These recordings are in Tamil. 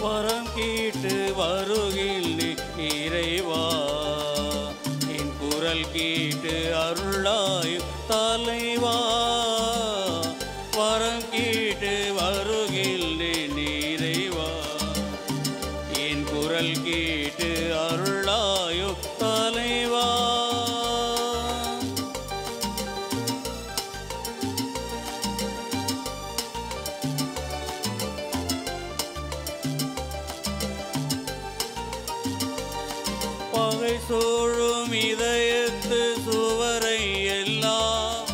வரம் கேட்டு வருகின்றேன் இறைவா. என் குரல் கேட்டு அருளாயும் தலைவா. வரம் கேட்டு வருகின்றேன் இறைவா. என் குரல் கேட்டு அருளாயும் தலைவா. பகை சூழும் இதயத்து சுவரை எல்லாம்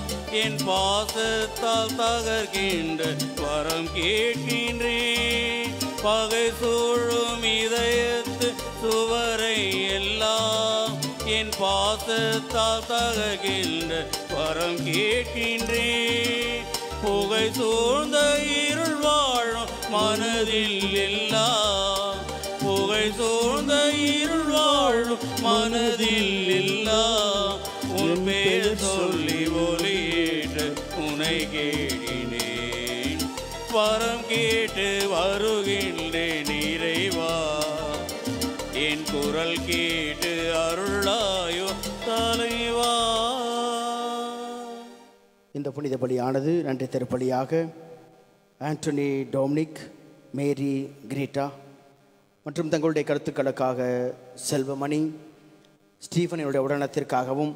என் பாசத்தால் தகர்க்கின்ற வரம் கேட்கின்றேன். பகை சூழும் இதயத்து சுவரை எல்லாம் என் பாசத்தால் தகர்க்கின்ற வரம் கேட்கின்றேன். புகை சூழ்ந்த இருள் வாழும் மனதில் எல்லாம் புகை சூழ்ந்த இருள் வாழும் மனதில் எல்லாம் உன் பேர் சொல்லி ஒலியேற்று உனை கேடினேன். வரம் கேட்டு வருகின்றேன் இறைவா. என் குரல் கேட்டு அருளாயோ தலைவா. இந்த புனித பலியானது நன்றி திருப்பலியாக ஆண்டனி டொமினிக், மேரி கிரீட்டா மற்றும் தங்களுடைய கருத்துக்களுக்காக செல்வமணி, ஸ்டீஃபன் இவருடைய உடல்நலத்திற்காகவும்,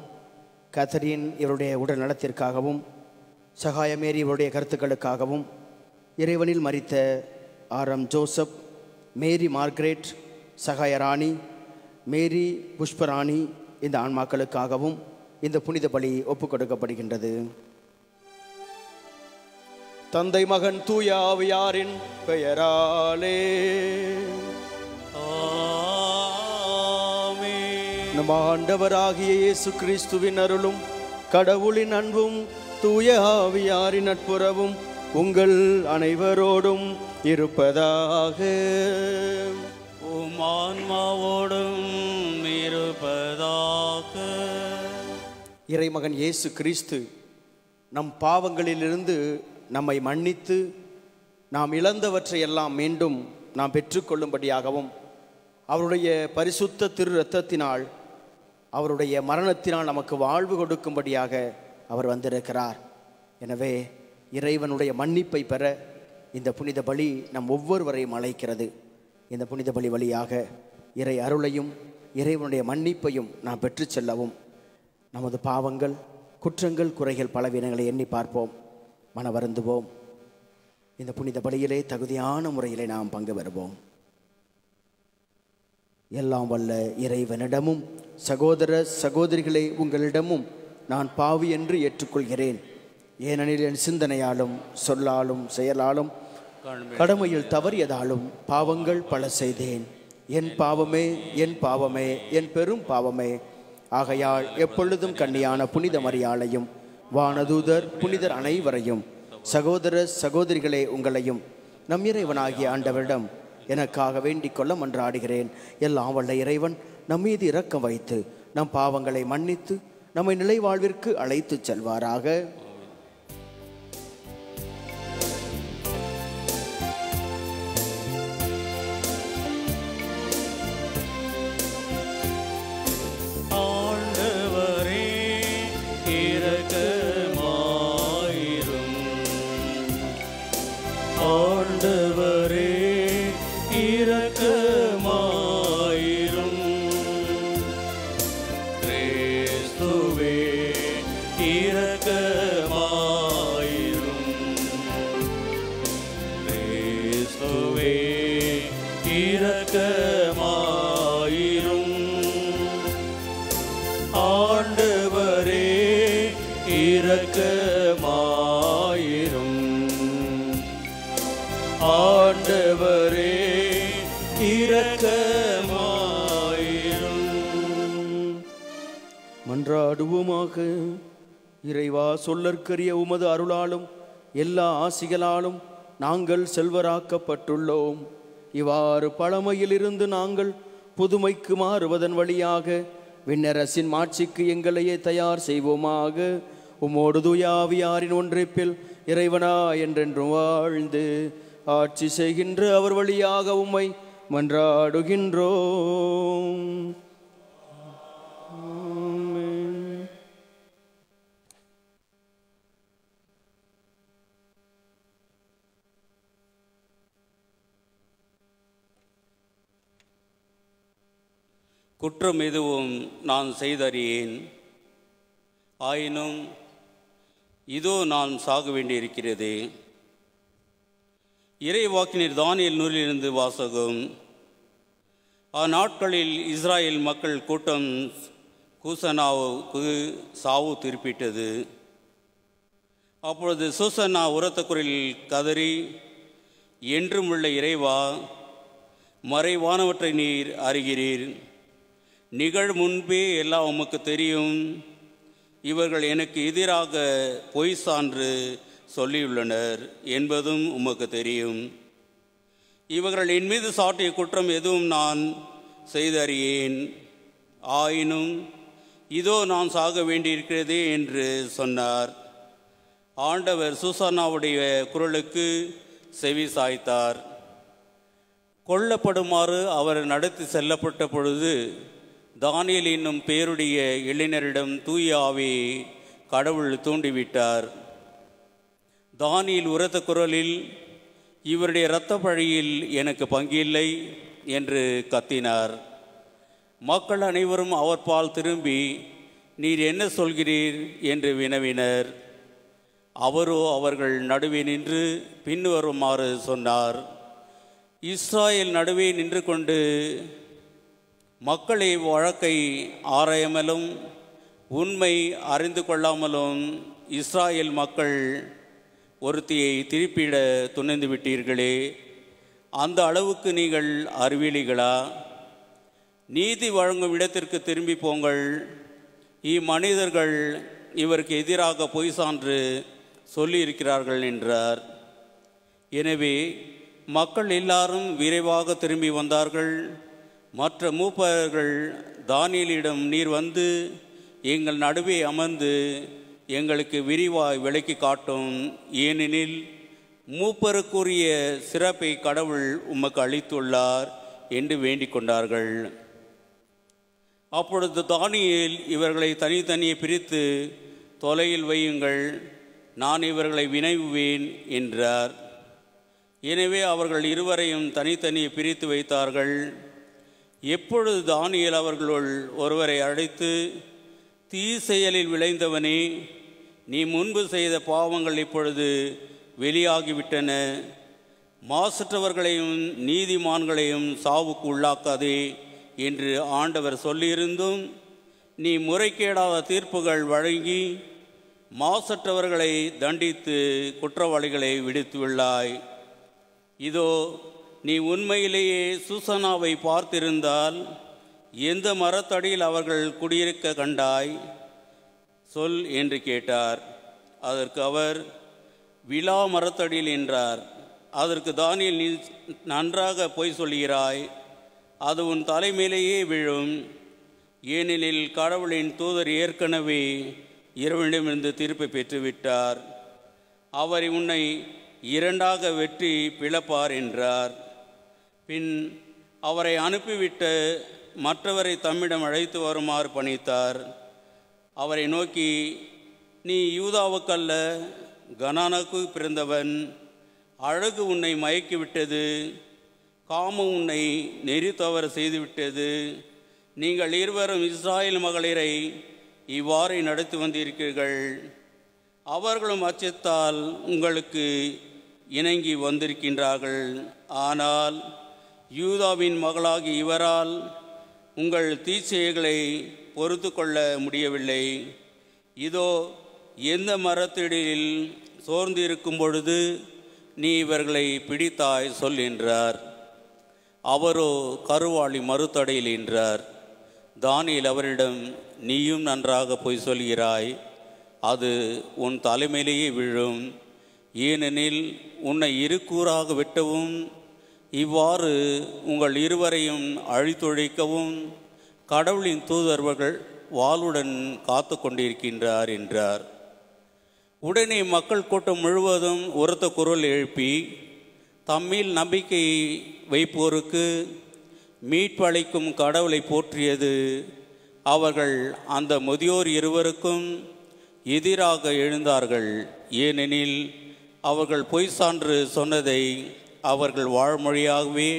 கேத்தரின் இவருடைய உடல் நலத்திற்காகவும், சகாய மேரி இவருடைய கருத்துக்களுக்காகவும், இறைவனில் மரித்த ஆரம் ஜோசப், மேரி மார்க்ரெட், சகாய ராணி, மேரி புஷ்பராணி இந்த ஆன்மாக்களுக்காகவும் இந்த புனித பலி ஒப்புக் கொடுக்கப்படுகின்றது. தந்தை மகன் தூய ஆவியாரின் பெயராலே நம் ஆண்டவராகிய இயேசு கிறிஸ்துவின் அருளும் கடவுளின் அன்பும் தூய ஆவியாரின் நட்புறவும் உங்கள் அனைவரோடும் இருப்பதாக. உம் ஆன்மாவோடும் இருப்பதாக. இறைமகன் இயேசு கிறிஸ்து நம் பாவங்களிலிருந்து நம்மை மன்னித்து நாம் இழந்தவற்றை எல்லாம் மீண்டும் நாம் பெற்றுக்கொள்ளும்படியாகவும், அவருடைய பரிசுத்த திரு இரத்தத்தினால் அவருடைய மரணத்தினால் நமக்கு வாழ்வு கொடுக்கும்படியாக அவர் வந்திருக்கிறார். எனவே இறைவனுடைய மன்னிப்பை பெற இந்த புனித பலி நம் ஒவ்வொருவரையும் அழைக்கிறது. இந்த புனித பலி வழியாக இறை அருளையும் இறைவனுடைய மன்னிப்பையும் நாம் பெற்று செல்லவும் நமது பாவங்கள், குற்றங்கள், குறைகள், பலவீனங்களை எண்ணி பார்ப்போம், மன வருந்துவோம். இந்த புனித பலியிலே தகுதியான முறையிலே நாம் பங்கு பெறுவோம். எல்லாம் வல்ல இறைவனிடமும் சகோதர சகோதரிகளே உங்களிடமும் நான் பாவி என்று ஏற்றுக்கொள்கிறேன். ஏனெனில் என் சிந்தனையாலும் சொல்லாலும் செயலாலும் கடமையில் தவறியதாலும் பாவங்கள் பல செய்தேன். என் பாவமே, என் பாவமே, என் பெரும் பாவமே. ஆகையால் எப்பொழுதும் கன்னியான புனித மரியாளையும் வானதூதர் புனிதர் அனைவரையும் சகோதர சகோதரிகளே உங்களையும் நம் இறைவனாகிய ஆண்டவரிடம் எனக்காக வேண்டிக் கொள்ள மன்றாடுகிறேன். எல்லாம் வல்ல இறைவன் நம் மீது இரக்கம் வைத்து நம் பாவங்களை மன்னித்து நம்மை நிலை வாழ்விற்கு அழைத்து செல்வாராக. ஆண்டவரே இரக்கமாயிரும். கிறிஸ்துவே இரக்கமாயிரும். கிறிஸ்துவே இரக்கமாயிரும். ஆண்டவரே இரக்கமாயிரும். ஆண்டவரே இரக்கமாயிரும். மன்றாடுவோமாக. இறைவா, சொல்லற்கரிய உமது அருளாலும் எல்லா ஆசிகளாலும் நாங்கள் செல்வராக்கப்பட்டுள்ளோம். இவ்வாறு பழமையிலிருந்து நாங்கள் புதுமைக்கு மாறுவதன் வழியாக விண்ணரசின் மாட்சிக்கு எங்களையே தயார் செய்வோமாக. உம்மோடு தூய ஆவியாரின் ஒன்றிப்பில் இறைவனா என்றென்றும் வாழ்ந்து ஆட்சி செய்கின்ற அவர் வழியாக உம்மை மன்றாடுகின்றோம். குற்றம் எதுவும் நான் செய்தறியேன். ஆயினும் இதோ நான் சாக வேண்டியிருக்கிறது. இறைவாக்கினர் தானியேல் நூலிலிருந்து வாசகம். அந்நாட்களில் இஸ்ராயேல் மக்கள் கூட்டம் கூசனாவுக்கு சாவு திருப்பிட்டது. அப்பொழுது சூசன்னா உரத்த குரலில் கதறி, என்றும் உள்ள இறைவா, மறைவானவற்றை நீர் அறிகிறீர். நிகழ் முன்பே எல்லாம் உமக்கு தெரியும். இவர்கள் எனக்கு எதிராக பொய் சான்று சொல்லியுள்ளனர் என்பதும் உமக்கு தெரியும். இவர்கள் என் மீது சாட்டிய குற்றம் எதுவும் நான் செய்தறியேன். ஆயினும் இதோ நான் சாக வேண்டியிருக்கிறதே என்று சொன்னார். ஆண்டவர் சூசன்னாவுடைய குரலுக்கு செவி சாய்த்தார். கொல்லப்படுமாறு அவர் நடத்தி செல்லப்பட்ட பொழுது தானியேல் என்னும் பேருடைய இளைஞரிடம் தூய ஆவியை கடவுள் தூண்டிவிட்டார். தானியேல் உரத்த குரலில், இவருடைய இரத்த பழியில் எனக்கு பங்கில்லை என்று கத்தினார். மக்கள் அனைவரும் அவர் பால் திரும்பி, நீர் என்ன சொல்கிறீர் என்று வினவினர். அவரோ அவர்கள் நடுவே நின்று பின்வருமாறு சொன்னார். இஸ்ராயேல் நடுவே நின்று கொண்டு மக்களை வழக்கை ஆராயாமலும் உண்மை அறிந்து கொள்ளாமலும் இஸ்ராயேல் மக்கள் ஒருத்தியை திருப்பிட துணிந்து விட்டீர்களே, அந்த அளவுக்கு நீங்கள் அறிவிலிகளா? நீதி வழங்கும் இடத்திற்கு திரும்பி போங்கள். இம்மனிதர்கள் இவருக்கு எதிராக பொய் சான்று சொல்லியிருக்கிறார்கள் என்றார். எனவே மக்கள் எல்லாரும் விரைவாக திரும்பி வந்தார்கள். மற்ற மூப்பர்கள் தானியேலிடம், நீர் வந்து எங்கள் நடுவே அமர்ந்து எங்களுக்கு விரிவாய் விளக்கி காட்டும். ஏனெனில் மூப்பருக்குரிய சிறப்பை கடவுள் உமக்கு அளித்துள்ளார் என்று வேண்டிக் கொண்டார்கள். அப்பொழுது தானியேல், இவர்களை தனித்தனியே பிரித்து தொலையில் வையுங்கள், நான் இவர்களை வினவுவேன் என்றார். எனவே அவர்கள் இருவரையும் தனித்தனியே பிரித்து வைத்தார்கள். எப்பொழுது தானியேல் அவர்களுள் ஒருவரை அழைத்து, தீ செயலில் விளைந்தவனே, நீ முன்பு செய்த பாவங்கள் இப்பொழுது வெளியாகிவிட்டன. மாசற்றவர்களையும் நீதிமான்களையும் சாவுக்கு உள்ளாக்காதே என்று ஆண்டவர் சொல்லியிருந்தும் நீ முறைகேடாத தீர்ப்புகள் வழங்கி மாசற்றவர்களை தண்டித்து குற்றவாளிகளை விடுத்துள்ளாய். இதோ, நீ உண்மையிலேயே சூசனாவை பார்த்திருந்தால் எந்த மரத்தடியில் அவர்கள் குடியிருக்க கண்டாய்? சொல் என்று கேட்டார். அதற்கு அவர், விலா மரத்தடியில் என்றார். அதற்கு தானியேல், நீ நன்றாக பொய் சொல்கிறாய். அது உன் தலைமையிலேயே விழும். ஏனெனில் கடவுளின் தூதர் ஏற்கனவே இறைவனிடமிருந்து தீர்ப்பை பெற்றுவிட்டார். அவர் உன்னை இரண்டாக வெற்றி பிளப்பார் என்றார். பின் அவரை அனுப்பிவிட்டு மற்றவரை தம்மிடம் அழைத்து வருமாறு பணித்தார். அவரை நோக்கி, நீ யூதாவுக்கல்ல, கனானுக்கு பிறந்தவன். அழகு உன்னை மயக்கிவிட்டது, காமம் உன்னை நெறி தவற செய்துவிட்டது. நீங்கள் இருவரும் இஸ்ராயேல் மகளிரை இவ்வாறு நடத்தி வந்திருக்கிறீர்கள். அவர்களும் அச்சத்தால் உங்களுக்கு இணங்கி வந்திருக்கின்றார்கள். ஆனால் யூதாவின் மகளாகி இவரால் உங்கள் தீச்செயல்களை பொறுத்து கொள்ள முடியவில்லை. இதோ, எந்த மரத்தடியில் சோர்ந்திருக்கும் பொழுது நீ இவர்களை பிடித்தாய் சொல் என்றார். அவரோ கருவாளி மறுத்தடையில் என்றார். தானியேல் அவரிடம், நீயும் நன்றாக பொய் சொல்கிறாய். அது உன் தலைமையிலேயே விழும். ஏனெனில் உன்னை இருக்கூறாக வெட்டவும் இவ்வாறு உங்கள் இருவரையும் அழித்தொழிக்கவும் கடவுளின் தூதர்கள் வாளுடன் காத்து கொண்டிருக்கின்றார் என்றார். உடனே மக்கள் கூட்டம் முழுவதும் உரத்த குரல் எழுப்பி தம்மில் நம்பிக்கை வைப்போருக்கு மீட்பு அளிக்கும் கடவுளை போற்றியது. அவர்கள் அந்த முதியோர் இருவருக்கும் எதிராக எழுந்தார்கள். ஏனெனில் அவர்கள் பொய் சான்று சொன்னதை அவர்கள் வாழ்மொழியாகவே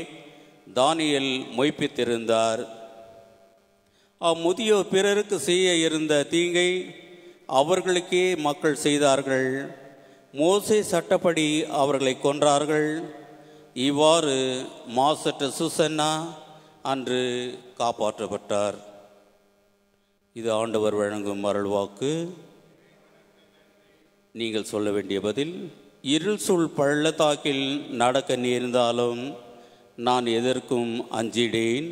தானியேல் மொய்ப்பித்திருந்தார். அம்முதியோர் பிறருக்கு செய்ய இருந்த தீங்கை அவர்களுக்கே மக்கள் செய்தார்கள். மோசே சட்டப்படி அவர்களை கொன்றார்கள். இவ்வாறு மாசற்ற சூசன்னா அன்று காப்பாற்றப்பட்டார். இது ஆண்டவர் வழங்கும் அருள்வாக்கு. நீங்கள் சொல்ல வேண்டிய பதில்: இருள் சூழ் பள்ளத்தாக்கில் நடக்க நேர்ந்தாலும் நான் எதற்கும் அஞ்சிடேன்.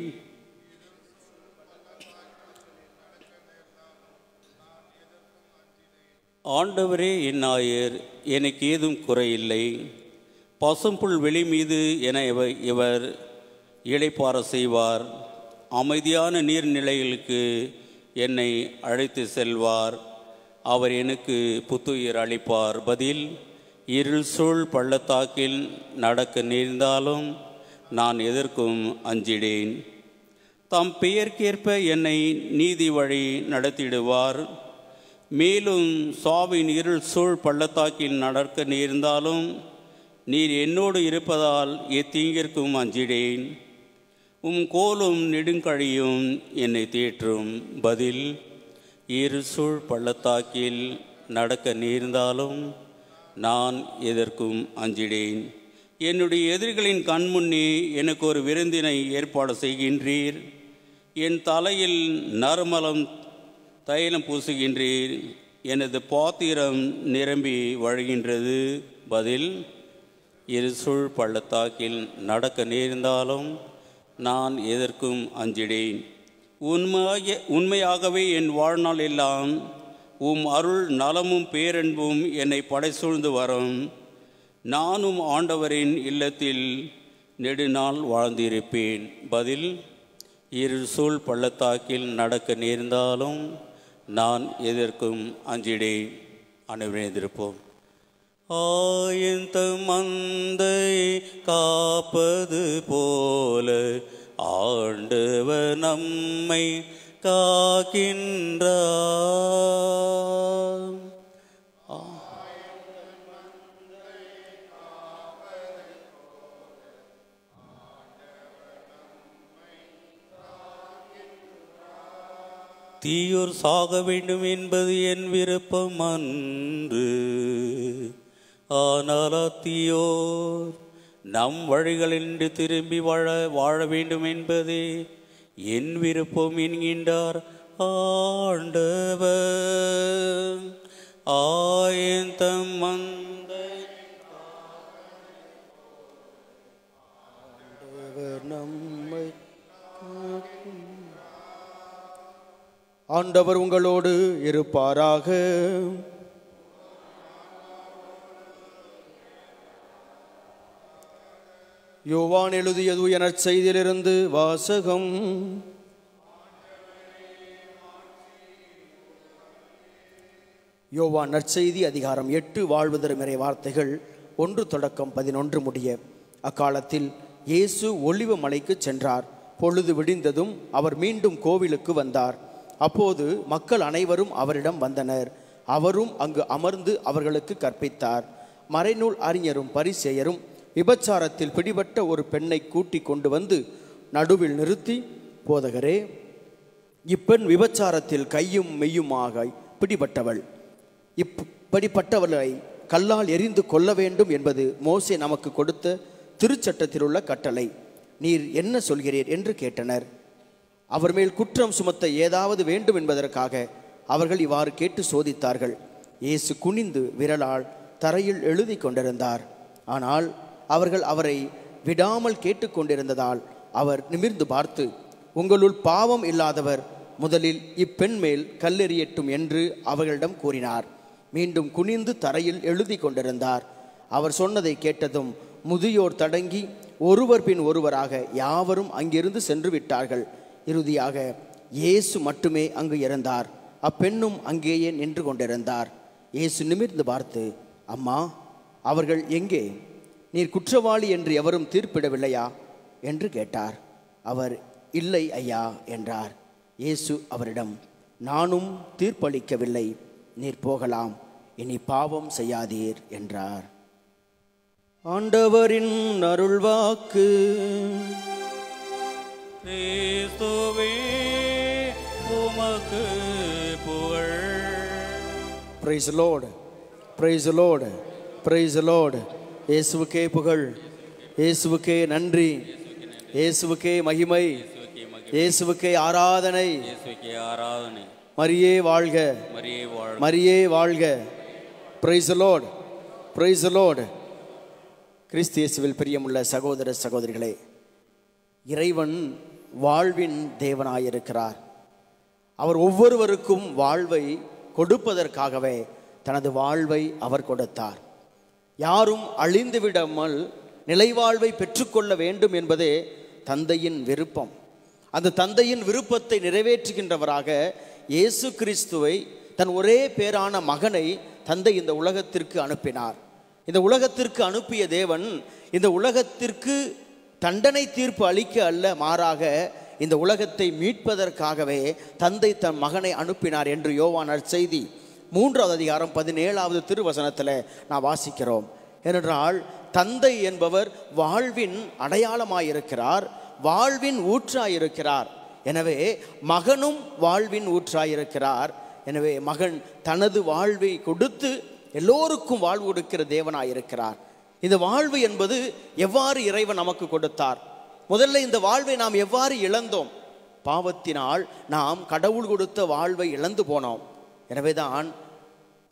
ஆண்டவரே என் நாயர், எனக்கு ஏதும் குறையில்லை. பசும்புல் வெளி மீது என இவர் இளைப்பாற செய்வார். அமைதியான நீர்நிலைகளுக்கு என்னை அழைத்து செல்வார். அவர் எனக்கு புத்துயிர் அளிப்பார். பதில்: இருள் சூழ் பள்ளத்தாக்கில் நடக்க நேர்ந்தாலும் நான் எதற்கும் அஞ்சிடேன். தம் பெயர்க்கேற்ப என்னை நீதி வழி நடத்திடுவார். மேலும் சாவின் இருள் சூழ் பள்ளத்தாக்கில் நடக்க நேர்ந்தாலும் நீர் என்னோடு இருப்பதால் எத்தீங்கிற்கும் அஞ்சிடேன். கோலும் நெடுங்கழியும் என்னை தேற்றும். பதில்: இருள் சூழ் பள்ளத்தாக்கில் நடக்க நேர்ந்தாலும் நான் எதற்கும் அஞ்சிடேன். என்னுடைய எதிரிகளின் கண்முன்னே எனக்கு ஒரு விருந்தினை ஏற்பாடு செய்கின்றீர். என் தலையில் நறுமலம் தைலம் பூசுகின்றீர். எனது பாத்திரம் நிரம்பி வழிகின்றது. பதில்: இருள் சூழ் பள்ளத்தாக்கில் நடக்க நேர்ந்தாலும் நான் எதற்கும் அஞ்சிடேன். உண்மையாகவே என் வாழ்நாள் எல்லாம் அருள் நலமும் பேரன்பும் என்னை படைசூழ்ந்து வரும். நானும் ஆண்டவரின் இல்லத்தில் நெடுநாள் வாழ்ந்திருப்பேன். பதில்: இருள் சூழ் பள்ளத்தாக்கில் நடக்க நேர்ந்தாலும் நான் எதற்கும் அஞ்சிடேன். அனைவரும் ஆயந்த மந்தை காப்பது போல ஆண்டவர் நம்மை காக்கின்றார். தீயோர் சாக வேண்டும் என்பது என் விருப்பம் அன்று. ஆனால் தீயோர் நம் வழிகளின்றி திரும்பி வாழ வேண்டும் என்பதே என் விருப்பம் என்கின்றார் ஆண்டவர். ஆயந்தம் மந்தை நம்மை ஆண்டவர் உங்களோடு இருப்பாராக. யோவான் எழுதிய தூய நற்செய்தியிலிருந்து வாசகம். யோவான் நற்செய்தி அதிகாரம் 8 வாழ்வு தரும் இறை வார்த்தைகள் 1 தொடக்கம் 11 முடிய. அக்காலத்தில் இயேசு ஒலிவ மலைக்கு சென்றார். பொழுது விடிந்ததும் அவர் மீண்டும் கோவிலுக்கு வந்தார். அப்போது மக்கள் அனைவரும் அவரிடம் வந்தனர். அவரும் அங்கு அமர்ந்து அவர்களுக்கு கற்பித்தார். மறைநூல் அறிஞரும் பரிசேயரும் விபச்சாரத்தில் பிடிபட்ட ஒரு பெண்ணை கூட்டி கொண்டு வந்து நடுவில் நிறுத்தி, போதகரே, இப்பெண் விபச்சாரத்தில் கையும் மெய்யுமாக பிடிபட்டவள். இப்படிப்பட்டவர்களை கல்லால் எறிந்து கொல்ல வேண்டும் என்பது மோசே நமக்கு கொடுத்த திருச்சட்டத்தில் உள்ள கட்டளை. நீர் என்ன சொல்கிறீர் என்று கேட்டனர். அவர் மேல் குற்றம் சுமத்த ஏதாவது வேண்டும் என்பதற்காக அவர்கள் இவ்வாறு கேட்டு சோதித்தார்கள். இயேசு குனிந்து விரலால் தரையில் எழுதி கொண்டிருந்தார். ஆனால் அவர்கள் அவரை விடாமல் கேட்டுக்கொண்டிருந்ததால் அவர் நிமிர்ந்து பார்த்து, உங்களுள் பாவம் இல்லாதவர் முதலில் இப்பெண் மேல் கல்லெறியட்டும் என்று அவர்களிடம் கூறினார். மீண்டும் குனிந்து தரையில் எழுதி கொண்டிருந்தார். அவர் சொன்னதை கேட்டதும் முதியோர் தடங்கி ஒருவர் பின் ஒருவராக யாவரும் அங்கிருந்து சென்று விட்டார்கள். இறுதியாக இயேசு மட்டுமே அங்கு இருந்தார். அப்பெண்ணும் அங்கேயே நின்று கொண்டிருந்தார். இயேசு நிமிர்ந்து பார்த்து, அம்மா, அவர்கள் எங்கே? நீர் குற்றவாளி என்று எவரும் தீர்ப்பிடவில்லையா என்று கேட்டார். அவர், இல்லை ஐயா என்றார். இயேசு அவரிடம், நானும் தீர்ப்பளிக்கவில்லை, நீர் போகலாம், இனி பாவம் செய்யாதீர் என்றார். ஆண்டவரின் அருள்வாக்கு. கிறிஸ்துவே உமக்கு புகழ். Price the lord, praise the lord, praise the Lord. இயேசுவுக்கே புகழ், இயேசுவுக்கே நன்றி, இயேசுவுக்கே மகிமை, இயேசுவுக்கே ஆராதனை. மரியே வாழ்க, மரியே வாழ்க. Praise the lord, praise the lord. கிறிஸ்து இயேசுவில் பிரியமுள்ள சகோதர சகோதரிகளே, இறைவன் வாழ்வின் தேவனாயிருக்கிறார். அவர் ஒவ்வொருவருக்கும் வாழ்வை கொடுப்பதற்காகவே தனது வாழ்வை அவர் கொடுத்தார். யாரும் அழிந்து விடாமல் நிலைவாழ்வை பெற்றுக்கொள்ள வேண்டும் என்பதே தந்தையின் விருப்பம். அந்த தந்தையின் விருப்பத்தை நிறைவேற்றுகின்றவராக இயேசு கிறிஸ்துவை, தன் ஒரே பேரான மகனை தந்தை இந்த உலகத்திற்கு அனுப்பினார். இந்த உலகத்திற்கு அனுப்பிய தேவன் இந்த உலகத்திற்கு தண்டனை தீர்ப்பு அளிக்க அல்ல, மாறாக இந்த உலகத்தை மீட்பதற்காகவே தந்தை தன் மகனை அனுப்பினார் என்று யோவான் நற்செய்தி 3வது அதிகாரம் 17வது திருவசனத்தில் நான் வாசிக்கிறோம். ஏனென்றால் தந்தை என்பவர் வாழ்வின் அடையாளமாயிருக்கிறார், வாழ்வின் ஊற்றாயிருக்கிறார். எனவே மகனும் வாழ்வின் ஊற்றாயிருக்கிறார். எனவே மகன் தனது வாழ்வை கொடுத்து எல்லோருக்கும் வாழ்வு கொடுக்கிற தேவனாயிருக்கிறார். இந்த வாழ்வு என்பது எவ்வாறு இறைவன் நமக்கு கொடுத்தார்? முதல்ல இந்த வாழ்வை நாம் எவ்வாறு இழந்தோம்? பாவத்தினால் நாம் கடவுள் கொடுத்த வாழ்வை இழந்து போனோம். எனவேதான்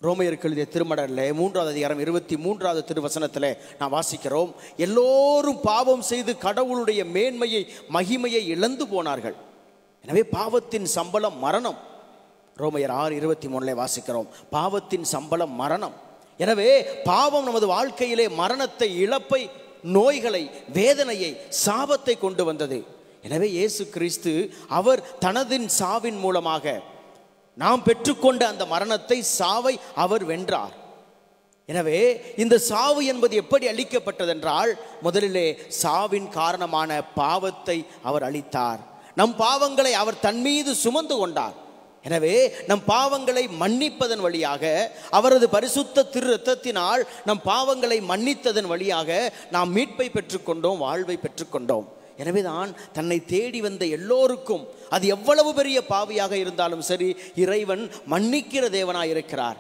ரோமையருக்கு எழுதிய திருமடலில் 3வது அதிகாரம் 23வது திருவசனத்தில் நான் வாசிக்கிறோம், எல்லோரும் பாவம் செய்து கடவுளுடைய மேன்மையை மகிமையை இழந்து போனார்கள். எனவே பாவத்தின் சம்பளம் மரணம். ரோமையர் 6:23 வாசிக்கிறோம், பாவத்தின் சம்பளம் மரணம். எனவே பாவம் நமது வாழ்க்கையிலே மரணத்தை, இழப்பை, நோய்களை, வேதனையை, சாபத்தை கொண்டு வந்தது. எனவே இயேசு கிறிஸ்து அவர் தனது சாவின் மூலமாக நாம் பெற்றுக்கொண்ட அந்த மரணத்தை, சாவை அவர் வென்றார். எனவே இந்த சாவு என்பது எப்படி அளிக்கப்பட்டதென்றால், முதலிலே சாவின் காரணமான பாவத்தை அவர் அளித்தார். நம் பாவங்களை அவர் தன் மீது சுமந்து கொண்டார். எனவே நம் பாவங்களை மன்னிப்பதன் வழியாக, அவரது பரிசுத்த திரு இரத்தத்தினால் நம் பாவங்களை மன்னித்ததன் வழியாக நாம் மீட்பை பெற்றுக்கொண்டோம், வாழ்வை பெற்றுக்கொண்டோம். எனவேதான் தன்னை தேடி வந்த எல்லோருக்கும், அது எவ்வளவு பெரிய பாவியாக இருந்தாலும் சரி, இறைவன் மன்னிக்கிற தேவனாயிருக்கிறார்.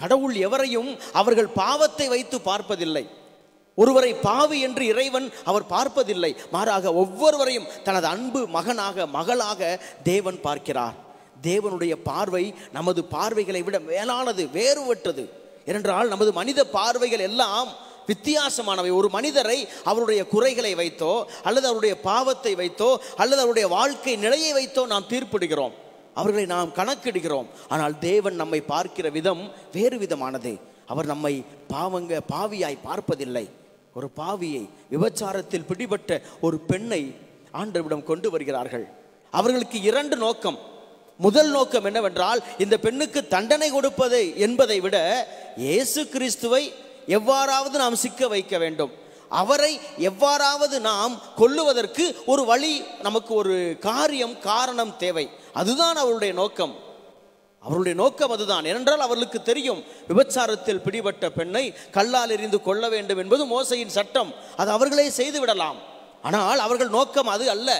கடவுள் எவரையும் அவர்கள் பாவத்தை வைத்து பார்ப்பதில்லை. ஒருவரை பாவி என்று இறைவன் அவர் பார்ப்பதில்லை. மாறாக ஒவ்வொருவரையும் தனது அன்பு மகனாக, மகளாக தேவன் பார்க்கிறார். தேவனுடைய பார்வை நமது பார்வைகளை விட மேலானது, வேறுபட்டது. ஏனென்றால் நமது மனித பார்வைகள் எல்லாம் வித்தியாசமானவை. ஒரு மனிதரை அவருடைய குறைகளை வைத்தோ, அல்லது அவருடைய பாவத்தை வைத்தோ, அல்லது அவருடைய வாழ்க்கை நிலையை வைத்தோ நாம் தீர்ப்பிடுகிறோம், அவர்களை நாம் கணக்கிடுகிறோம். ஆனால் தேவன் நம்மை பார்க்கிற விதம் வேறு விதமானது. அவர் நம்மை பாவியாய் பார்ப்பதில்லை. ஒரு பாவியை, விபச்சாரத்தில் பிடிபட்ட ஒரு பெண்ணை ஆண்டவரிடம் கொண்டு வருகிறார்கள். அவர்களுக்கு 2 நோக்கம். முதல் நோக்கம் என்னவென்றால், இந்த பெண்ணுக்கு தண்டனை கொடுப்பது என்பதை விட இயேசு கிறிஸ்துவை எவ்வாறாவது நாம் சிக்க வைக்க வேண்டும், அவரை எவ்வாறாவது நாம் கொல்லுவதற்கு ஒரு வழி, நமக்கு ஒரு காரணம் தேவை. அதுதான் அவருடைய நோக்கம். அவருடைய நோக்கம் அதுதான். ஏனென்றால் அவர்களுக்கு தெரியும், விபச்சாரத்தில் பிடிபட்ட பெண்ணை கல்லால் எறிந்து கொள்ள வேண்டும் என்பது மோசையின் சட்டம். அது அவர்களே செய்து விடலாம். ஆனால் அவர்கள் நோக்கம் அது அல்ல.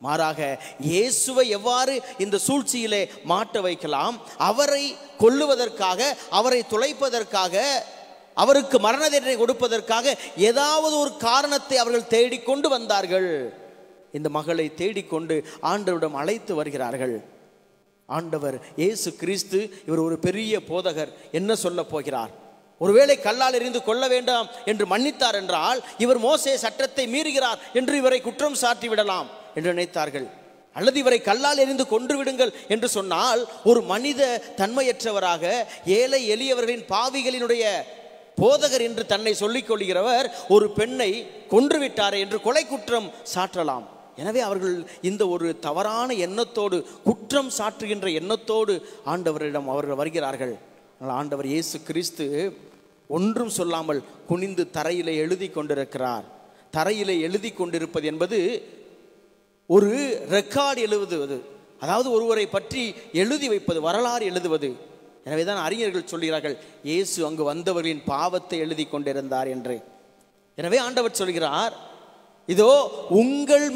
மாறாக இயேசுவை எவ்வாறு இந்த சூழ்ச்சியிலே மாட்ட வைக்கலாம், அவரை கொல்லுவதற்காக, அவரை துளைப்பதற்காக, அவருக்கு மரண தண்டனை கொடுப்பதற்காக ஏதாவது ஒரு காரணத்தை அவர்கள் தேடிக்கொண்டு வந்தார்கள். இந்த மகளை தேடிக்கொண்டு ஆண்டவரிடம் அழைத்து வருகிறார்கள். ஆண்டவர் இயேசு கிறிஸ்து, இவர் ஒரு பெரிய போதகர், என்ன சொல்ல போகிறார்? ஒருவேளை கல்லால் எறிந்து கொள்ள வேண்டாம் என்று மன்னித்தார் என்றால், இவர் மோசே சட்டத்தை மீறுகிறார் என்று இவரை குற்றம் சாட்டி விடலாம் என்று நினைத்தார்கள். அல்லது இவரை கல்லால் எறிந்து கொன்று விடுங்கள் என்று சொன்னால், ஒரு மனித தன்மையற்றவராக, ஏழை எளியவர்களின் பாவிகளினுடைய போதகர் என்று தன்னை சொல்லிக் கொள்கிறவர் ஒரு பெண்ணை கொன்றுவிட்டாரே என்று கொலை குற்றம் சாற்றலாம். எனவே அவர்கள் இந்த ஒரு தவறான எண்ணத்தோடு, குற்றம் சாற்றுகின்ற எண்ணத்தோடு ஆண்டவரிடம் அவர்கள் வருகிறார்கள். ஆண்டவர் இயேசு கிறிஸ்து ஒன்றும் சொல்லாமல் குனிந்து தரையிலே எழுதி கொண்டிருக்கிறார். தரையிலே எழுதி கொண்டிருப்பது என்பது ஒரு ரெக்கார்டு எழுதுவது, அதாவது ஒருவரை பற்றி எழுதி வைப்பது, வரலாறு எழுதுவது. எனவே தான் அறிஞர்கள் சொல்கிறார்கள், இயேசு அங்கு வந்தவர்களின் பாவத்தை எழுதி கொண்டிருந்தார் என்று. எனவே ஆண்டவர் சொல்கிறார், இதோ உங்கள்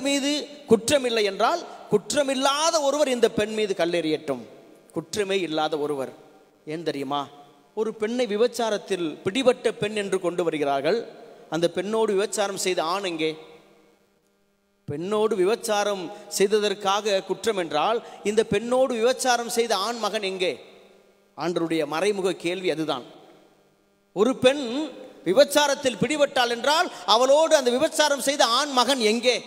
மீது குற்றமில்லை என்றால் குற்றமில்லாத ஒருவர் இந்த பெண் மீது கல்லெறியட்டும். குற்றமே இல்லாத ஒருவர். ஏன் தெரியுமா? ஒரு பெண்ணை விபச்சாரத்தில் பிடிபட்ட பெண் என்று கொண்டு வருகிறார்கள். அந்த பெண்ணோடு விபச்சாரம் செய்த ஆண் எங்கே? பெண்ணோடு விபச்சாரம் செய்ததற்காக குற்றம் என்றால் இந்த பெண்ணோடு விபச்சாரம் செய்த ஆண் மகன் எங்கே? ஆண்டவருடைய மறைமுக கேள்வி அதுதான். ஒரு பெண் விபச்சாரத்தில் பிடிபட்டாள் என்றால் அவளோடு அந்த விபச்சாரம் செய்த ஆண் மகன் எங்கே?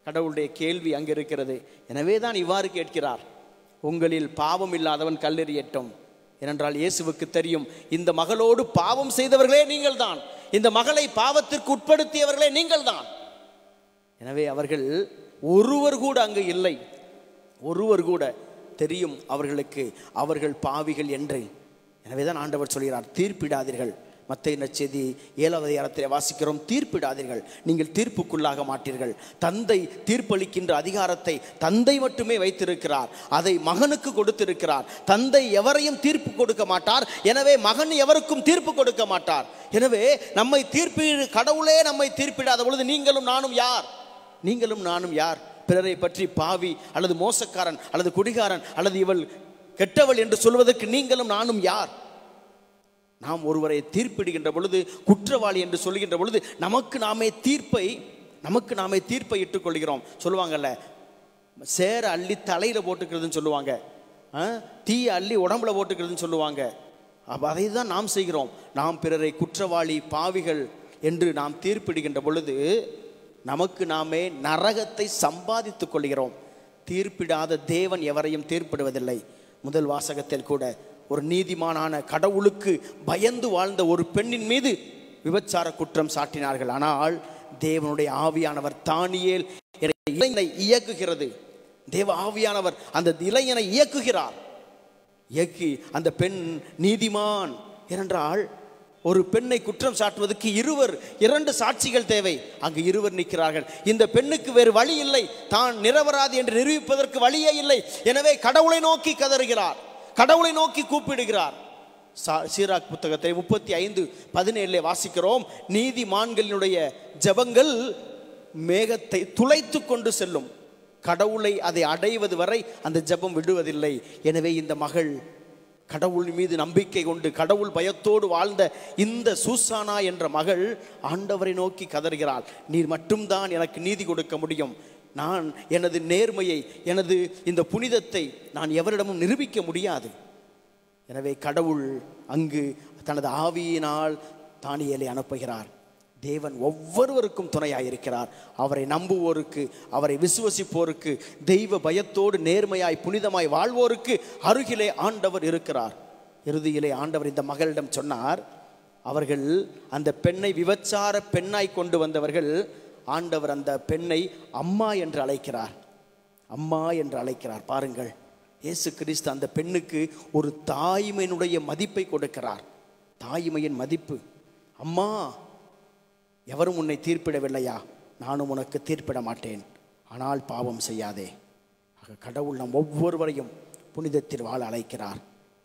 கடவுளுடைய கேள்வி அங்கே இருக்கிறது. எனவே தான் இவ்வாறு கேட்கிறார், உங்களில் பாவம் இல்லாதவன் கல்லெறியட்டும். ஏனென்றால் இயேசுவுக்கு தெரியும், இந்த மகளோடு பாவம் செய்தவர்களே நீங்கள் தான், இந்த மகளை பாவத்திற்கு உட்படுத்தியவர்களே நீங்கள் தான். எனவே அவர்கள் ஒருவர் கூட அங்கு இல்லை. ஒருவர் கூட தெரியும் அவர்களுக்கு அவர்கள் பாவிகள் என்று. எனவே தான் ஆண்டவர் சொல்கிறார், தீர்ப்பிடாதீர்கள். மத்தேயு நற்செய்தி 7வது அதிகாரத்திலே வாசிக்கிறோம், தீர்ப்பிடாதீர்கள், நீங்கள் தீர்ப்புக்குள்ளாக மாட்டீர்கள். தந்தை தீர்ப்பளிக்கின்ற அதிகாரத்தை தந்தை மட்டுமே வைத்திருக்கிறார், அதை மகனுக்கு கொடுத்திருக்கிறார். தந்தை எவரையும் தீர்ப்பு கொடுக்க மாட்டார், எனவே மகன் எவருக்கும் தீர்ப்பு கொடுக்க மாட்டார். எனவே நம்மை கடவுளே நம்மை தீர்ப்பிடாத பொழுது நீங்களும் நானும் யார்? நீங்களும் நானும் யார்? பிறரை பற்றி பாவி அல்லது மோசக்காரன் அல்லது குடிகாரன் அல்லது இவள் கெட்டவள் என்று சொல்வதற்கு நீங்களும் நானும் யார்? நாம் ஒருவரை தீர்ப்பிடுகின்ற பொழுது, குற்றவாளி என்று சொல்கின்ற பொழுது நமக்கு நாமே தீர்ப்பை இட்டுக் கொள்கிறோம். சொல்லுவாங்கல்ல, சேர அள்ளி தலையில் போட்டுக்கிறதுன்னு சொல்லுவாங்க, தீயை அள்ளி உடம்புல போட்டுக்கிறதுன்னு சொல்லுவாங்க. அதை தான் நாம் செய்கிறோம். நாம் பிறரை குற்றவாளி பாவிகள் என்று நாம் தீர்ப்பிடுகின்ற பொழுது நமக்கு நாமே நரகத்தை சம்பாதித்துக் கொள்கிறோம். தீர்ப்பிடாத தேவன் எவரையும் தீர்ப்பிடுவதில்லை. முதல் வாசகத்தில் கூட ஒரு நீதிமானான கடவுளுக்கு பயந்து வாழ்ந்த ஒரு பெண்ணின் மீது விபச்சார குற்றம் சாட்டினார்கள். ஆனால் தேவனுடைய ஆவியானவர் தானியேல் இளைஞனை இயக்குகிறது. தேவ ஆவியானவர் அந்த இளைஞனை இயக்குகிறார். இயக்கி அந்த பெண் நீதிமான். ஏனென்றால் ஒரு பெண்ணை குற்றம் சாட்டுவதற்கு 2 சாட்சிகள் தேவை. அங்கு 2 நிற்கிறார்கள். இந்த பெண்ணுக்கு வேறு வழி இல்லை, தான் நிரபராதி என்று நிரூபிப்பதற்கு வழியே இல்லை. எனவே கடவுளை நோக்கி கதறுகிறார், கடவுளை நோக்கி கூப்பிடுகிறார். சீராக் புத்தகத்தை 35:17 வாசிக்கிறோம், நீதிமான்களினுடைய ஜெபங்கள் மேகத்தை துளைத்து கொண்டு செல்லும், கடவுளை அதை அடைவது வரை அந்த ஜெபம் விடுவதில்லை. எனவே இந்த மகள் கடவுள் மீது நம்பிக்கை கொண்டு கடவுள் பயத்தோடு வாழ்ந்த இந்த சூசானா என்ற மகள் ஆண்டவரை நோக்கி கதறுகிறாள், நீர் மட்டும்தான் எனக்கு நீதி கொடுக்க முடியும். நான் எனது நேர்மையை, எனது இந்த புனிதத்தை நான் எவரிடமும் நிரூபிக்க முடியாது. எனவே கடவுள் அங்கு தனது ஆவியினால் தானியேலை அனுப்புகிறார். தேவன் ஒவ்வொருவருக்கும் துணையாயிருக்கிறார். அவரை நம்புவோருக்கு, அவரை விசுவசிப்போருக்கு, தெய்வ பயத்தோடு நேர்மையாய் புனிதமாய் வாழ்வோருக்கு அருகிலே ஆண்டவர் இருக்கிறார். இறுதியிலே ஆண்டவர் இந்த மகளிடம் சொன்னார், அவர்கள் அந்த பெண்ணை விபச்சார பெண்ணாய் கொண்டு வந்தவர்கள், ஆண்டவர் அந்த பெண்ணை அம்மா என்று அழைக்கிறார். அம்மா என்று அழைக்கிறார். பாருங்கள், இயேசு கிறிஸ்து அந்த பெண்ணுக்கு ஒரு தாய்மையினுடைய மதிப்பை கொடுக்கிறார். தாய்மையின் மதிப்பு. அம்மா, எவரும் உன்னை தீர்ப்பிடவில்லையா? நானும் உனக்கு தீர்ப்பிட மாட்டேன், ஆனால் பாவம் செய்யாதே. ஆக கடவுள் நம் ஒவ்வொருவரையும் புனிதத்தில் வாழ அழைக்கிறார்.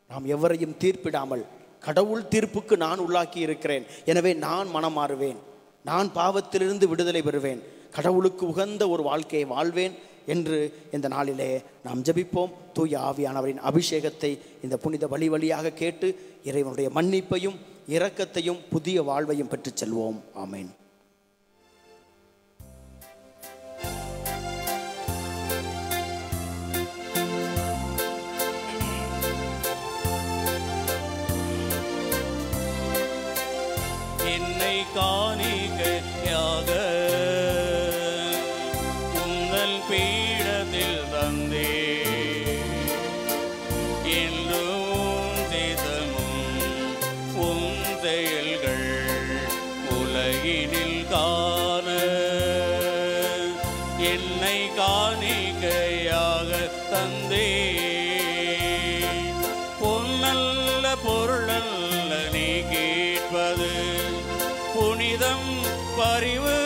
நாம் எவரையும் தீர்ப்பிடாமல், கடவுள் தீர்ப்புக்கு நான் உள்ளாக்கி இருக்கிறேன், எனவே நான் மனம் மாறுவேன், நான் பாவத்திலிருந்து விடுதலை பெறுவேன், கடவுளுக்கு உகந்த ஒரு வாழ்க்கையை வாழ்வேன் என்று இந்த நாளிலே நாம் ஜெபிப்போம். தூய ஆவியானவரின் அபிஷேகத்தை இந்த புனித வழியாக கேட்டு இறைவனுடைய மன்னிப்பையும் இரக்கத்தையும் புதிய வாழ்வையும் பெற்றுச் செல்வோம். ஆமென். என்னை காணிக்கையாக உங்கள் பீடத்தில் தந்தே, என்றும் தேசமும் உம் செயல்கள் உலகினில் காண, என்னை காணிக்கையாக தந்தே, பொன்னல்ல பொருள் பரிவு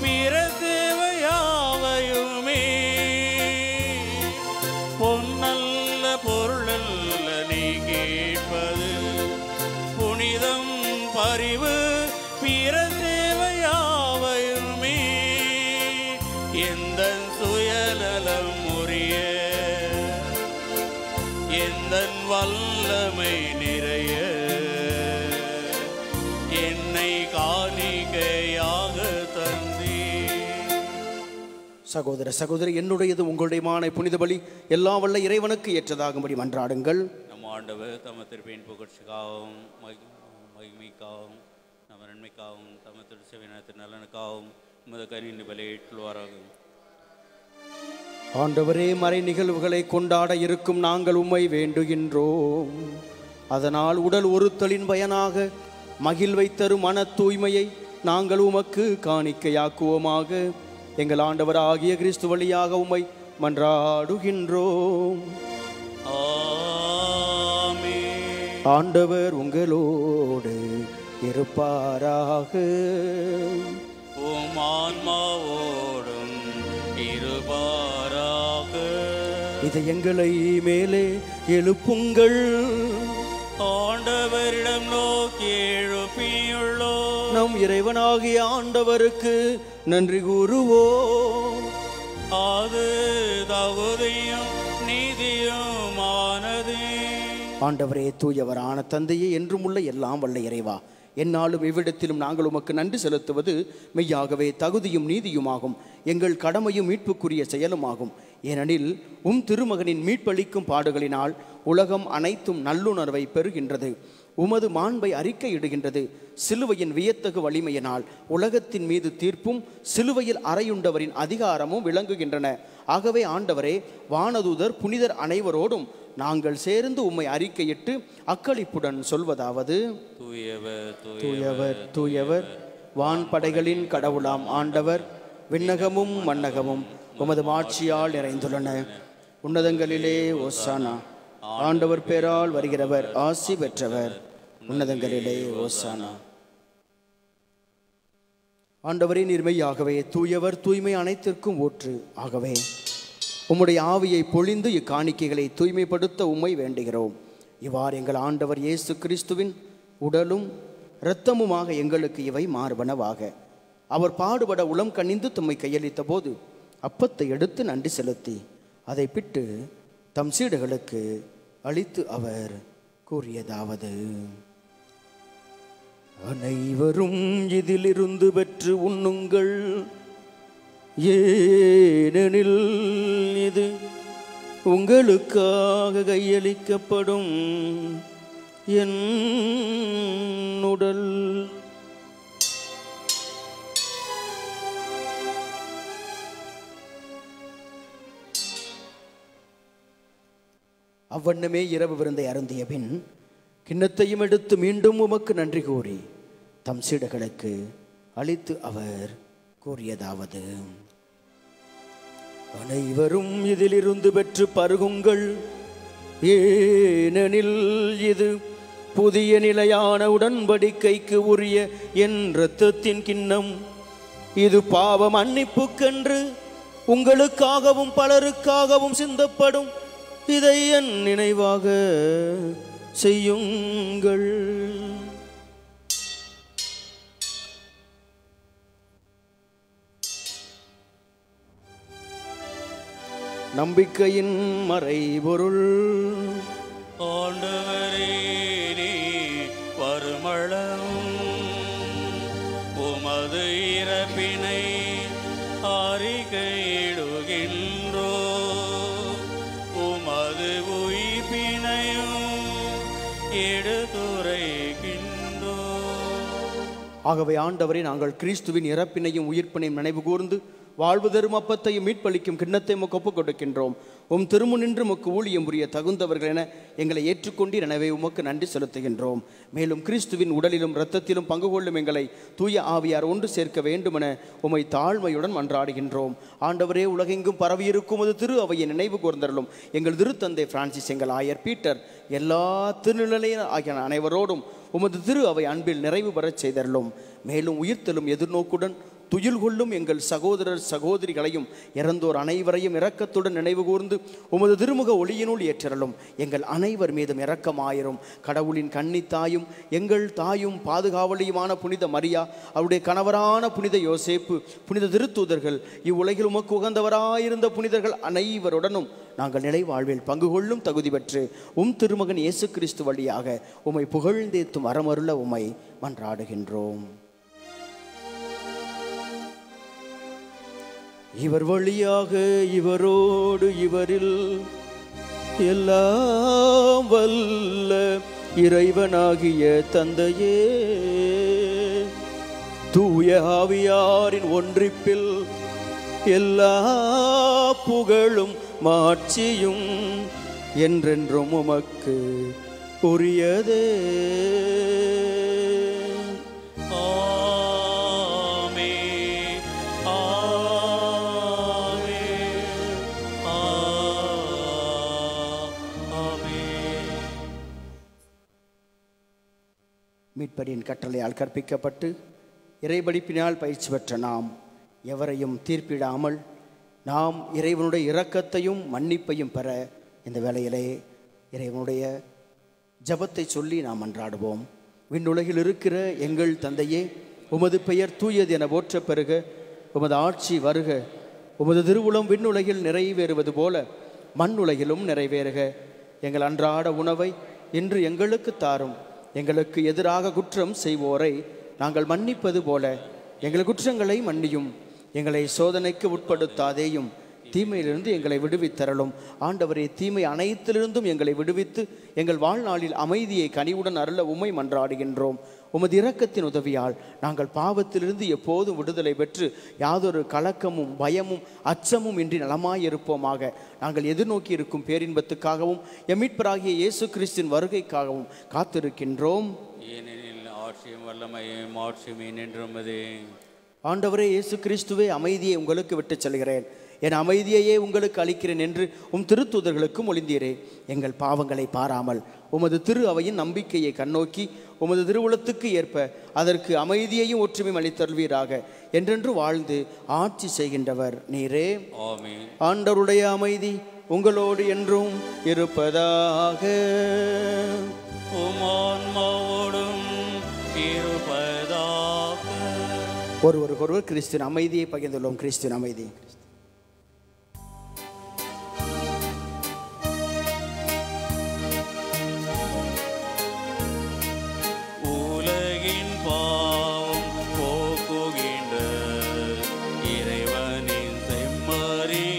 பிற தேவையாவையுமே பொன்னல்ல பொருளல்ல நீ கேட்பது புனிதம் பரிவு பிற தேவையாவையுமே எந்த சுயநலம் உரிய எந்த வல்லமை நிறைய என்னை காணிக்கையாக தந்தே. சகோதர சகோதரி, என்னுடையது உங்களுடையமான புனித பலி எல்லா வல்ல இறைவனுக்கு ஏற்றதாகும்படி மன்றாடுங்கள். நம் ஆண்டவர் தம திருப்பின் புகழ்ச்சிக்காகவும் மகிமைக்காகவும் நம்ம நன்மைக்காகவும் தம திருச்சபையினத்தின் நலனுக்காகவும் உமது கனியின் பலியிட்டுள்வாராகும். ஆண்டவரே, மறை நிகழ்வுகளை கொண்டாட இருக்கும் நாங்கள் உம்மை வேண்டுகின்றோம். அதனால் உடல் ஒருத்தலின் பயனாக மகிழ்வை தரும் மன தூய்மையை நாங்கள் உமக்கு காணிக்கையாக்குவோமாக. எங்கள் ஆண்டவர் ஆகிய கிறிஸ்து வழியாக உம்மை மன்றாடுகின்றோம். ஆமென். ஆண்டவர் உங்களோடு இருப்பாராக. உம் ஆன்மாவோடும் இருப்பாராக. இதயங்களை மேலே எழுப்புங்கள். ஆண்டவரிடம் நோக்கி எழுப்பியுள்ளோ. நம் இறைவனாகிய ஆண்டவருக்கு நன்றி கூறுவோம். அது தகுதியும் நீதியுமானது. ஆண்டவரே, தூயவரான தந்தையே, என்றும் உள்ள எல்லாம் வல்ல இறைவா, என்னாலும் இவ்விடத்திலும் நாங்கள் உமக்கு நன்றி செலுத்துவது மெய்யாகவே தகுதியும் நீதியுமாகும், எங்கள் கடமையும் மீட்புக்குரிய செயலுமாகும். ஏனெனில் திருமகனின் மீட்பளிக்கும் பாடுகளினால் உலகம் அனைத்தும் நல்லுணர்வை பெறுகின்றது, உமது மாண்பை அறிக்கையிடுகின்றது. சிலுவையின் வியத்தகு வலிமையினால் உலகத்தின் மீது தீர்ப்பும் சிலுவையில் அறையுண்டவரின் அதிகாரமும் விளங்குகின்றன. ஆகவே ஆண்டவரே, வானதூதர் புனிதர் அனைவரோடும் நாங்கள் சேர்ந்து உம்மை அறிக்கையிட்டு அக்களிப்புடன் சொல்வதாவது: தூயவர் தூயவர் தூயவர், வான்படைகளின் கடவுளாம் ஆண்டவர், விண்ணகமும் மண்ணகமும் உமது மாட்சியால் நிறைந்துள்ளன. உன்னதங்களிலே ஓசானா. ஆண்டவர் பேரால் வருகிறவர் ஆசி பெற்றவர். உன்னதங்களிலே ஓசானா. ஆண்டவரே, நீர்மையாகவே தூயவர், தூய்மை அனைத்திற்கும் ஊற்று. ஆகவே உம்முடைய ஆவியை பொழிந்து இக்காணிக்கைகளை தூய்மைப்படுத்த உம்மை வேண்டுகிறோம். இவ்வாறு எங்கள் ஆண்டவர் இயேசு கிறிஸ்துவின் உடலும் இரத்தமுமாக எங்களுக்கு இவை மாறுபனவாக. அவர் பாடுபட உளம் கனிந்து தம்மை கையளித்த போது அப்பத்தை எடுத்து நன்றி செலுத்தி அதை பிட்டு தம் சீடர்களுக்கு அளித்து அவர் கூறியதாவது: அனைவரும் இதிலிருந்து பெற்று உண்ணுங்கள், ஏனெனில் இது உங்களுக்காக கையளிக்கப்படும் என் உடல். அவ்வண்ணமே இரவு விருந்தை அருந்திய பின் கிண்ணத்தையும் எடுத்து மீண்டும் உமக்கு நன்றி கூறி தம் சீடர்களுக்கு அளித்து அவர் கூறியதாவது: அனைவரும் இதிலிருந்து பெற்று பருகுங்கள், ஏனெனில் இது புதிய நிலையான உடன்படிக்கைக்கு உரிய என் இரத்தத்தின் கிண்ணம். இது பாவ மன்னிப்புக்கென்று உங்களுக்காகவும் பலருக்காகவும் சிந்தப்படும். இதை என் நினைவாக செய்யுங்கள். நம்பிக்கையின் மறைபொருள். ஆண்டவரே, நீ வருமளம் உமது இறப்பினை அறிக்கையிடுகின்றோ, உமது உயிர்ப்பினையும் எடுத்துரைக்கின்றோ. ஆகவே ஆண்டவரே, நாங்கள் கிறிஸ்துவின் இறப்பினையும் உயிர்ப்பினையும் நினைவு கூர்ந்து வாழ்வு தரும் அப்பத்தையும் மீட்பளிக்கும் கிண்ணத்தை உமக்கு ஒப்புக் கொடுக்கின்றோம். உம் திருமுனின்று உமக்கு ஊழியம் புரிய தகுந்தவர்கள் என எங்களை ஏற்றுக்கொண்டீர். எனவே உமக்கு நன்றி செலுத்துகின்றோம். மேலும் கிறிஸ்துவின் உடலிலும் இரத்தத்திலும் பங்கு கொள்ளும் எங்களை தூய ஆவியார் ஒன்று சேர்க்க வேண்டுமென உம்மை தாழ்மையுடன் மன்றாடுகின்றோம். ஆண்டவரே, உலகெங்கும் பரவியிருக்கும் அது திரு அவையை நினைவு கூர்ந்தருளும். எங்கள் திருத்தந்தை பிரான்சிஸ், எங்கள் ஆயர் பீட்டர், எல்லா திருநிலையினர் ஆகிய அனைவரோடும் உமது திரு அவை அன்பில் நிறைவு பெறச் செய்தருளும். மேலும் உயிர்த்தலும் எதிர்நோக்குடன் துயில் கொள்ளும் எங்கள் சகோதரர் சகோதரிகளையும் இறந்தோர் அனைவரையும் இரக்கத்துடன் நினைவு கூர்ந்து உமது திருமுக ஒளியினுள் ஏற்றலும். எங்கள் அனைவர் மீதும் இரக்கமாயிரும். கடவுளின் கன்னித்தாயும் எங்கள் தாயும் பாதுகாவலியுமான புனித மரியா, அவருடைய கணவரான புனித யோசேப்பு, புனித திருத்தூதர்கள், இவ்வுலகில் உமக்கு உகந்தவராயிருந்த புனிதர்கள் அனைவருடனும் நாங்கள் நிலை வாழ்வில் பங்கு கொள்ளும் தகுதி பெற்று திருமகன் இயேசு கிறிஸ்து வழியாக உம்மை புகழ்ந்தேத்தும் வரமருள உம்மை மன்றாடுகின்றோம். இவர் வழியாக இவரோடு இவரில் எல்லாம் வல்ல இறைவனாகிய தந்தையே, தூய ஆவியாரின் ஒன்றிப்பில் எல்லா புகழும் மாட்சியும் என்றென்றும் உமக்கு உரியதே. மீட்பரின் கட்டளையால் கற்பிக்கப்பட்டு இறைபடிப்பினால் பயிற்சி பெற்ற நாம் எவரையும் தீர்ப்பிடாமல் நாம் இறைவனுடைய இரக்கத்தையும் மன்னிப்பையும் பெற இந்த வேளையிலே இறைவனுடைய ஜபத்தை சொல்லி நாம் மன்றாடுவோம். விண்ணுலகில் இருக்கிற எங்கள் தந்தையே, உமது பெயர் தூயது என போற்ற பெறுக. உமது ஆட்சி வருக. உமது திருவுளம் விண்ணுலகில் நிறைவேறுவது போல மண்ணுலகிலும் நிறைவேறுக. எங்கள் அன்றாட உணவை இன்று எங்களுக்கு தாரும். எங்களுக்கு எதிராக குற்றம் செய்வோரை நாங்கள் மன்னிப்பது போல எங்கள் குற்றங்களை மன்னியும். எங்களை சோதனைக்கு உட்படுத்தாதேயும், தீமையிலிருந்து எங்களை விடுவித்தரலும். ஆண்டவரே, தீமை அனைத்திலிருந்தும் எங்களை விடுவித்து எங்கள் வாழ்நாளில் அமைதியை கனிவுடன் அருள உம்மை மன்றாடுகின்றோம். உமது இரக்கத்தின் உதவியால் நாங்கள் பாவத்திலிருந்து எப்போதும் விடுதலை பெற்று யாதொரு கலக்கமும் பயமும் அச்சமும் இன்றி நலமாயிருப்போமாக. நாங்கள் எதிர்நோக்கி இருக்கும் பேரின்பத்துக்காகவும் எம்மீட்பராகிய இயேசு கிறிஸ்துவின் வருகைக்காகவும் காத்திருக்கின்றோம். ஏனெனில் ஆட்சியும் வல்லமையும் ஆட்சியும் என்றுமது. ஆண்டவரே இயேசு கிறிஸ்துவே, அமைதியை உங்களுக்கு விட்டு செல்கிறேன், என் அமைதியையே உங்களுக்கு அளிக்கிறேன் என்று திருத்தூதர்களுக்கு மொழிந்தீரே. எங்கள் பாவங்களை பாராமல் உமது திரு அவையின் நம்பிக்கையை கண்ணோக்கி உமது திருவுளத்துக்கு ஏற்ப அதற்கு அமைதியையும் ஒற்றுமையும் அளித்தருள்வீராக. என்றென்று வாழ்ந்து ஆட்சி செய்கின்றவர் நீரே. ஆமென். ஆண்டவருடைய அமைதி உங்களோடு என்றும் இருப்பதாக. ஒருவருக்கொருவர் கிறிஸ்துவின் அமைதியை பகிர்ந்துள்ளோம். கிறிஸ்துவின் அமைதி. உலகின் பாவம் போக்குகின்ற இறைவனின் செம்மறி,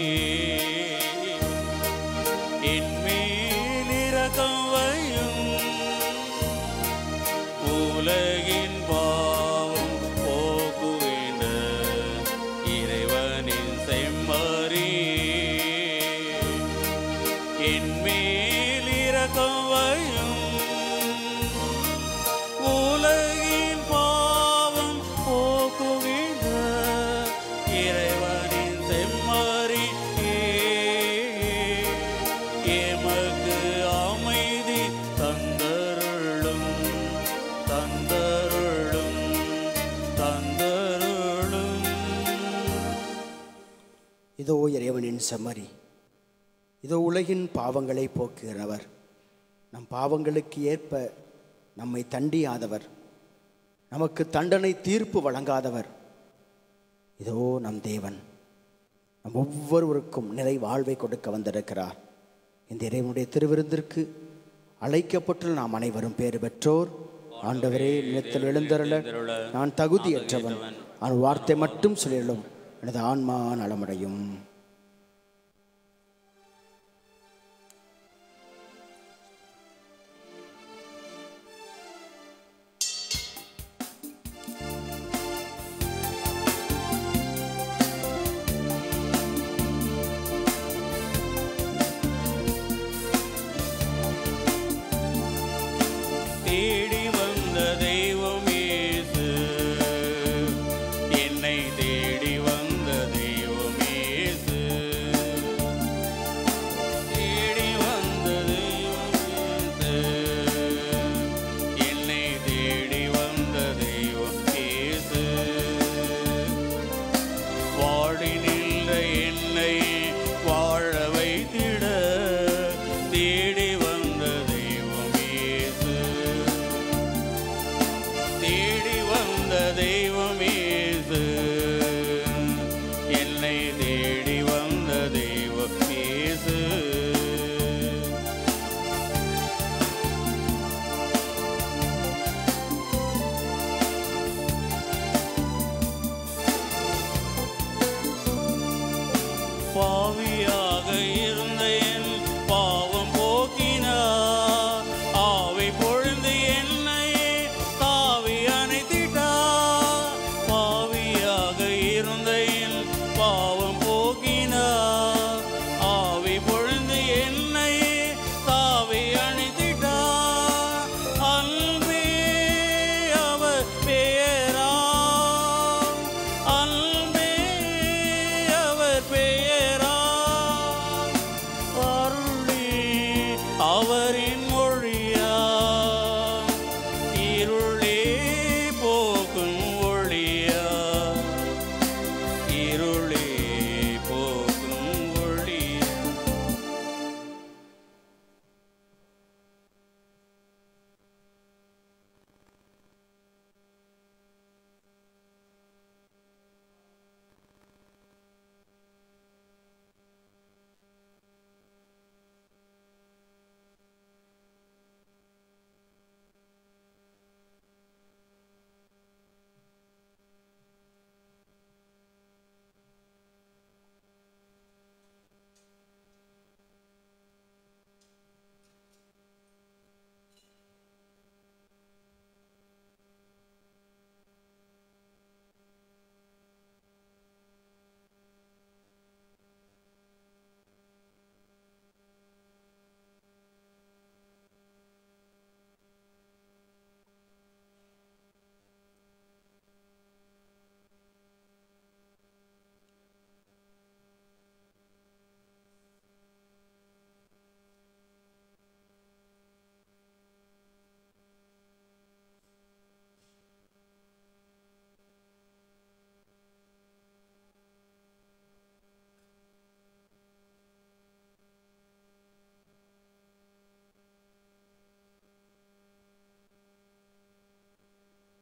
என்மேல் இரக்கம் வையும். உலகின் பாவம் போக்குகின்ற இறைவனின் செம்மறி, என்மேல் இரக்கம் வையும். உலகின் பாவம் போக்குகின்ற இறைவனின் செம்மறி, எமக்கு அமைதி தந்தருளும் தந்தருளும் தந்தருளும். இதோ இறைவனின் செம்மறி, இதோ உலகின் பாவங்களை போக்குகிறவர், நம் பாவங்களுக்கு ஏற்ப நம்மை தண்டியாதவர், நமக்கு தண்டனை தீர்ப்பு வழங்காதவர். இதோ நம் தேவன் நம் ஒவ்வொருவருக்கும் நிலை வாழ்வை கொடுக்க வந்திருக்கிறார். இந்த இறைவனுடைய திருவிருந்திற்கு அழைக்கப்பட்டு நாம் அனைவரும் பேறு பெற்றோர். ஆண்டவரே, நிலத்தில் எழுந்தருள நான் தகுதியற்றவன், அவன் வார்த்தை மட்டும் சொல்லிடும், எனது ஆன்மா நலமடையும். தேடி வந்த தெய்வம் இயேசு, என்னை தேடி வந்த தெய்வம் இயேசு. பாவம் போக்கினார். ஆவி பொழுந்து என்னை தாவி அணைத்திட்டார். அன்பே அவர் பெயரா, அன்பே அவர் பெயரா. அருளே அவரின் மொழியா, இருளே போக்கும் ஒளியா, இருளே போக்கும் ஒளியா.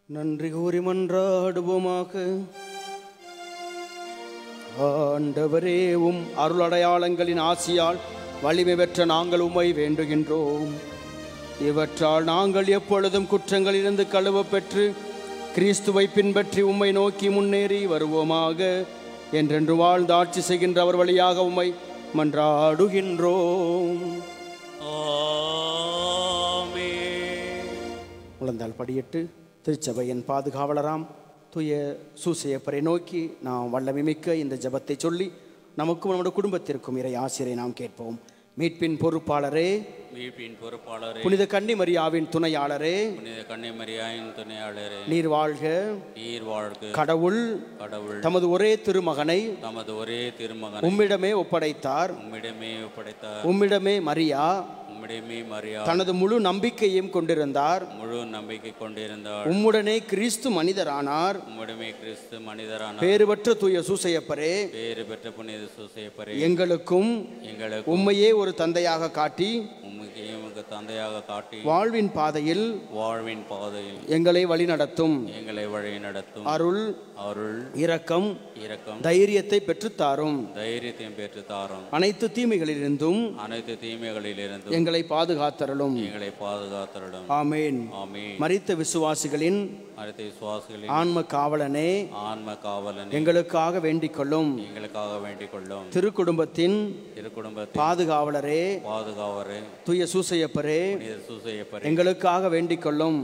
நன்றி கூறி மன்றாடுவோமாக. ஆண்டவரே, அருளடையாளங்களின் ஆசியால் வலிமை பெற்ற நாங்கள் உம்மை வேண்டுகின்றோம். இவற்றால் நாங்கள் எப்பொழுதும் குற்றங்களிலிருந்து கழுவ பெற்று கிறிஸ்துவை பின்பற்றி உம்மை நோக்கி முன்னேறி வருவோமாக. என்றென்று வாழ்ந்து ஆட்சி செய்கின்ற அவர் வழியாக உம்மை மன்றாடுகின்றோம். முழந்தால் படியிட்டு திருச்சபையின் பாதுகாவலராம் தூய சூசையப்பரை நோக்கி நாம் வல்லமை மிக்க இந்த ஜெபத்தை சொல்லி நமக்கும் நம்முடைய குடும்பத்திற்கும் இறை ஆசிரியை நாம் கேட்போம். மீட்பின் பொறுப்பாளரே, மீட்பின் பொறுப்பாளரே, புனித கன்னிமரியாவின் துணையாளரே, புனித கன்னிமரியாவின் துணையாளரே, நீர் வாழ்க, நீர் வாழ்க. கடவுள் தமது ஒரே திருமகனை உம்மிடமே ஒப்படைத்தார். உம்மிடமே மரியா தனது முழு நம்பிக்கையும் கொண்டிருந்தார். உம்முடனே கிறிஸ்து மனிதரானார். பேறுபெற்ற தூய சூசையப்பரே, எங்களுக்கும் உம்மையே ஒரு தந்தையாக காட்டி வாழ்வின் பாதையில் எங்களை வழி நடத்தும். அருள் இரக்கம் தைரியத்தை பெற்றுத்தாரும். அனைத்து தீமைகளிலிருந்தும் எங்களை பாதுகாத்தருளும். ஆமென். மரித்த விசுவாசிகளின் ஆன்ம காவலனே, எங்களுக்காக வேண்டிக் கொள்ளும். திருக்குடும்பத்தின் பாதுகாவலரே, தூய சூசையப்பரே, எங்களுக்காக வேண்டிக் கொள்ளும்.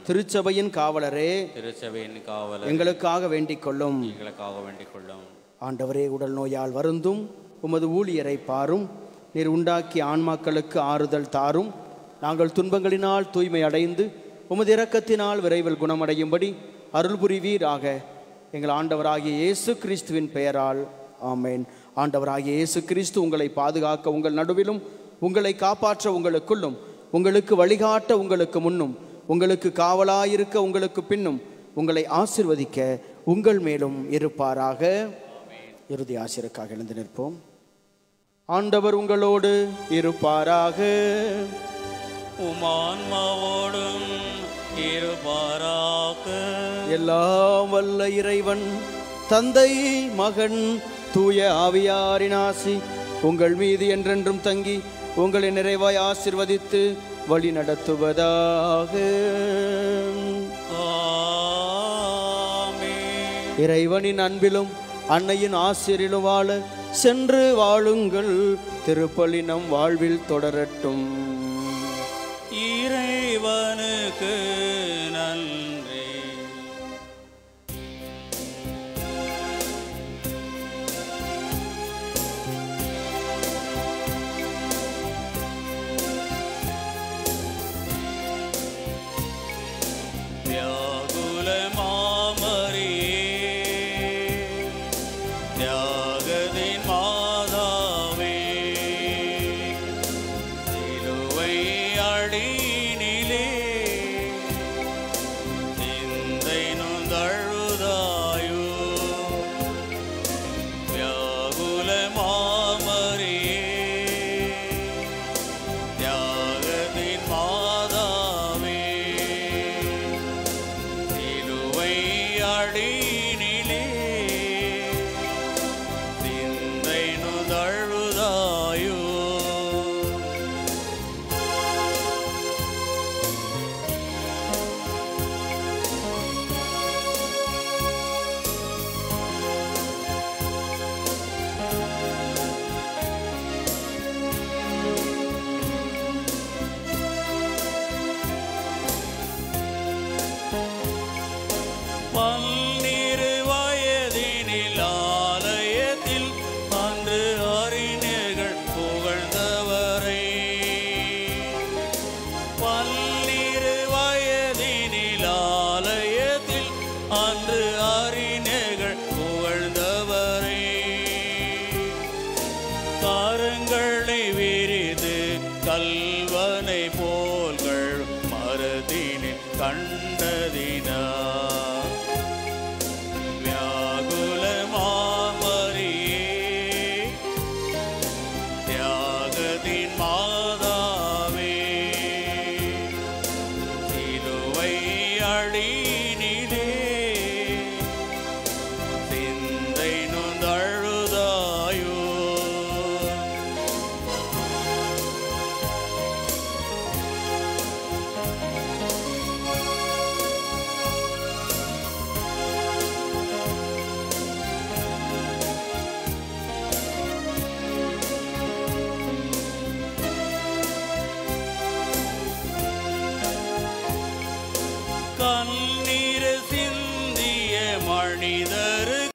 திருச்சபையின் காவலரே, எங்களுக்காக வேண்டிக் கொள்ளும். ஆண்டவரே, உடல் நோயால் வருந்தும் உமது ஊழியரை பாரும். நீர் உண்டாக்கிய ஆன்மாக்களுக்கு ஆறுதல் தாரும். நாங்கள் துன்பங்களினால் தூய்மை அடைந்து உமது இரக்கத்தினால் விரைவில் குணமடையும்படி அருள் புரிவீராக. எங்கள் ஆண்டவராகிய இயேசு கிறிஸ்துவின் பெயரால் ஆமென். ஆண்டவராகிய இயேசு கிறிஸ்து உங்களை பாதுகாக்க உங்கள் நடுவிலும், உங்களை காப்பாற்ற உங்களுக்குள்ளும், உங்களுக்கு வழிகாட்ட உங்களுக்கு முன்னும், உங்களுக்கு காவலாயிருக்க உங்களுக்கு பின்னும், உங்களை ஆசீர்வதிக்க உங்கள் மேலும் இருப்பாராக. இறுதி ஆசீர்வாதத்திற்காக எழுந்து நிற்போம். ஆண்டவர் உங்களோடு இருப்பாராக. உமான்மாவோடும் இருப்பாராக. எல்லாம் வல்ல இறைவன் தந்தை, மகன், தூய ஆவியாரின் ஆசி உங்கள் மீது என்றென்றும் தங்கி உங்களை நிறைவாய் ஆசீர்வதித்து வழி நடத்துவதாக. இறைவனின் அன்பிலும் அன்னையின் ஆசிரிலும் வாழ சென்று வாழுங்கள். திருப்பலி நம் வாழ்வில் தொடரட்டும். இறைவனுக்கு